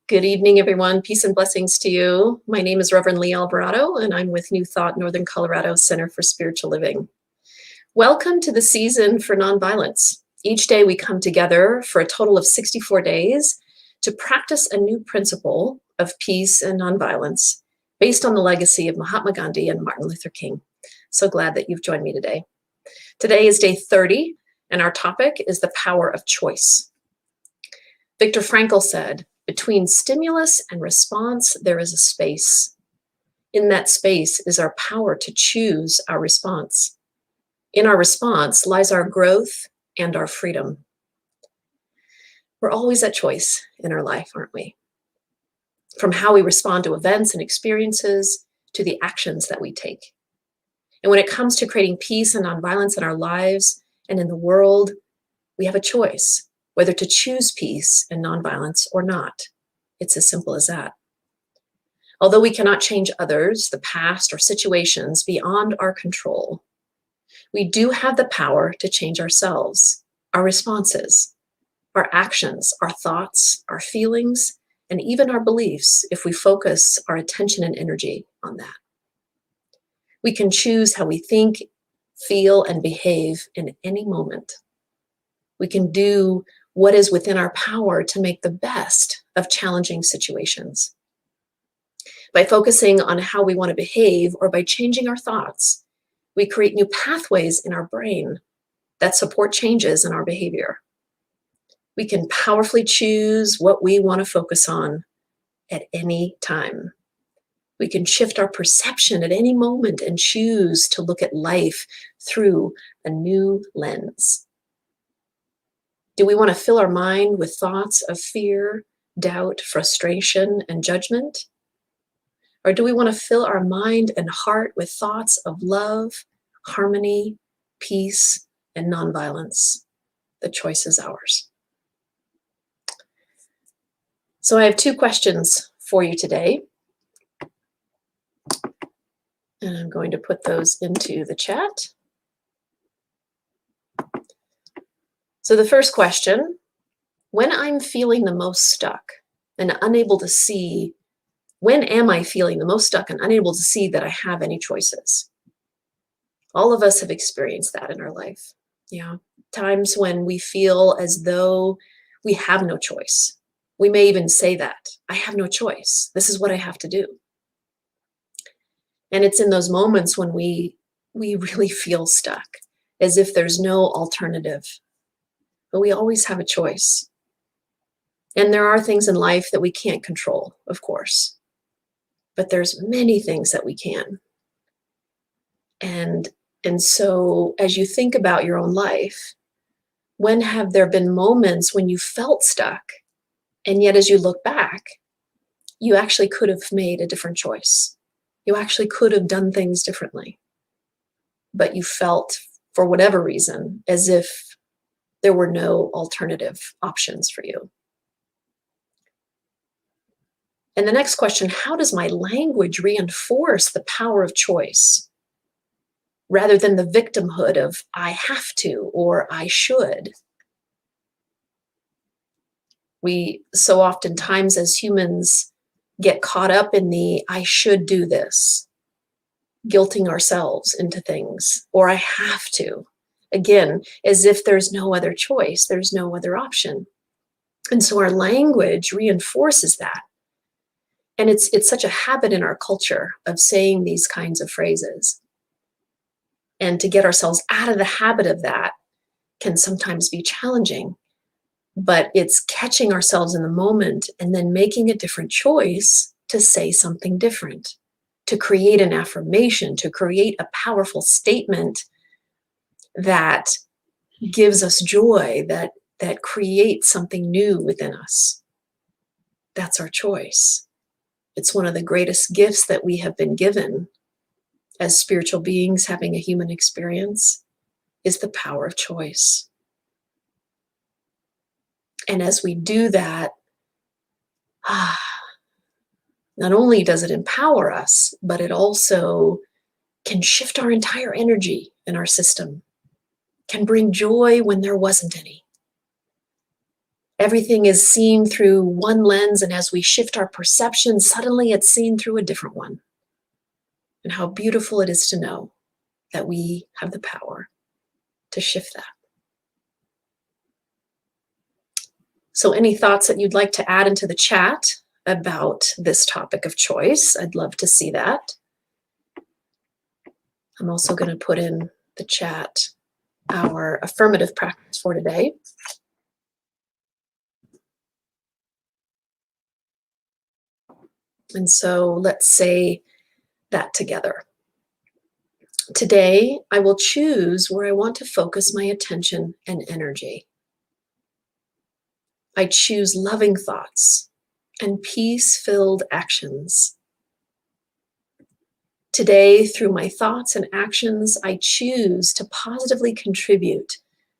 Good evening, everyone. Peace and blessings to you. My name is Reverend Lee Alvarado, and I'm with New Thought Northern Colorado Center for Spiritual Living. Welcome to the season for nonviolence. Each day we come together for a total of 64 days to practice a new principle of peace and nonviolence based on the legacy of Mahatma Gandhi and Martin Luther King. So glad that you've joined me today. Today is day 30, and our topic is the power of choice. Viktor Frankl said, "Between stimulus and response, there is a space. In that space is our power to choose our response. In our response lies our growth and our freedom." We're always at choice in our life, aren't we? From how we respond to events and experiences to the actions that we take. And when it comes to creating peace and nonviolence in our lives and in the world, we have a choice whether to choose peace and nonviolence or not. It's as simple as that. Although we cannot change others, the past, or situations beyond our control, we do have the power to change ourselves, our responses, our actions, our thoughts, our feelings, and even our beliefs if we focus our attention and energy on that. We can choose how we think, feel, and behave in any moment. We can do what is within our power to make the best of challenging situations. By focusing on how we want to behave or by changing our thoughts, we create new pathways in our brain that support changes in our behavior. We can powerfully choose what we want to focus on at any time. We can shift our perception at any moment and choose to look at life through a new lens. Do we want to fill our mind with thoughts of fear, doubt, frustration, and judgment? Or do we want to fill our mind and heart with thoughts of love, harmony, peace, and nonviolence? The choice is ours. So I have two questions for you today. And I'm going to put those into the chat. So the first question, when I'm feeling the most stuck and unable to see, when am I feeling the most stuck and unable to see that I have any choices? All of us have experienced that in our life. Yeah, times when we feel as though we have no choice. We may even say that, I have no choice. This is what I have to do. And it's in those moments when we really feel stuck, as if there's no alternative. But we always have a choice. And there are things in life that we can't control, of course. But there's many things that we can. And so as you think about your own life, when have there been moments when you felt stuck, and yet as you look back, you actually could have made a different choice. You actually could have done things differently. But you felt, for whatever reason, as if there were no alternative options for you. And the next question, how does my language reinforce the power of choice rather than the victimhood of I have to or I should? We so oftentimes as humans get caught up in the I should do this, guilting ourselves into things, or I have to. Again, as if there's no other choice, there's no other option. And so our language reinforces that. And it's such a habit in our culture of saying these kinds of phrases. And to get ourselves out of the habit of that can sometimes be challenging. But it's catching ourselves in the moment and then making a different choice to say something different, to create an affirmation, to create a powerful statement that gives us joy, that creates something new within us. That's our choice. It's one of the greatest gifts that we have been given as spiritual beings having a human experience is the power of choice. And as we do that, not only does it empower us, but it also can shift our entire energy in our system, can bring joy when there wasn't any. Everything is seen through one lens, and as we shift our perception, suddenly it's seen through a different one. And how beautiful it is to know that we have the power to shift that. So any thoughts that you'd like to add into the chat about this topic of choice, I'd love to see that. I'm also going to put in the chat our affirmative practice for today. And so let's say that together. Today, I will choose where I want to focus my attention and energy. I choose loving thoughts and peace-filled actions. Today, through my thoughts and actions, I choose to positively contribute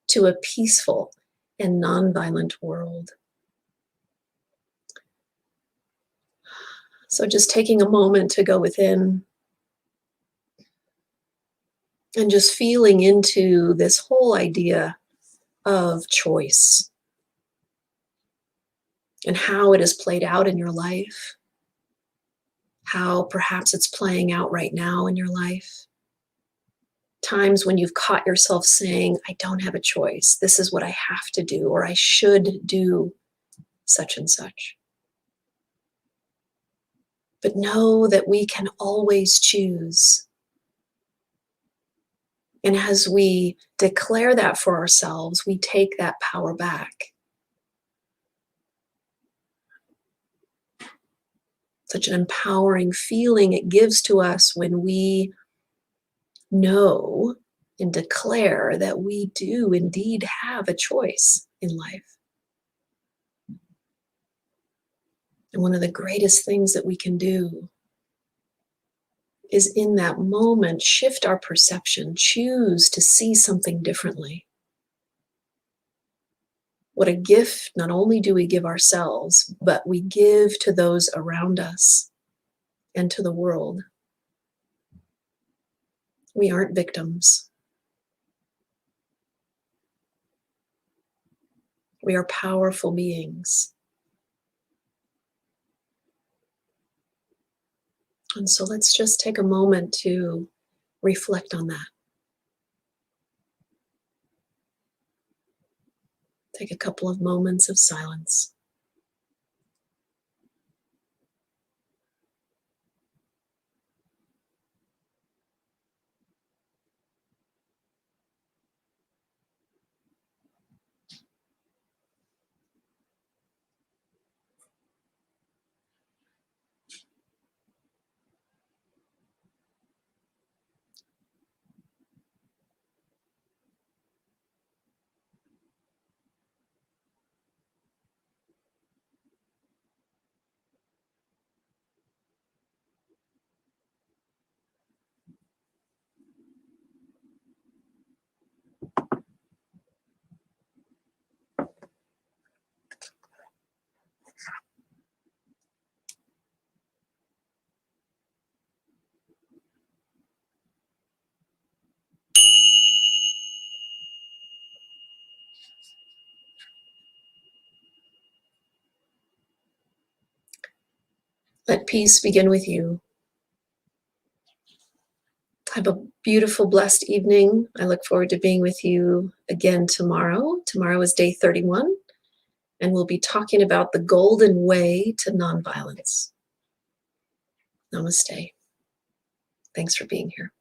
to a peaceful and nonviolent world. So just taking a moment to go within and just feeling into this whole idea of choice and how it has played out in your life, how perhaps it's playing out right now in your life. Times when you've caught yourself saying, I don't have a choice. This is what I have to do, or I should do such and such. But know that we can always choose. And as we declare that for ourselves, we take that power back. Such an empowering feeling it gives to us when we know and declare that we do indeed have a choice in life. And one of the greatest things that we can do is in that moment shift our perception, choose to see something differently. What a gift not only do we give ourselves, but we give to those around us and to the world. We aren't victims. We are powerful beings. And so let's just take a moment to reflect on that. Take a couple of moments of silence. Let peace begin with you. Have a beautiful, blessed evening. I look forward to being with you again tomorrow. Tomorrow is day 31, and we'll be talking about the golden way to nonviolence. Namaste. Thanks for being here.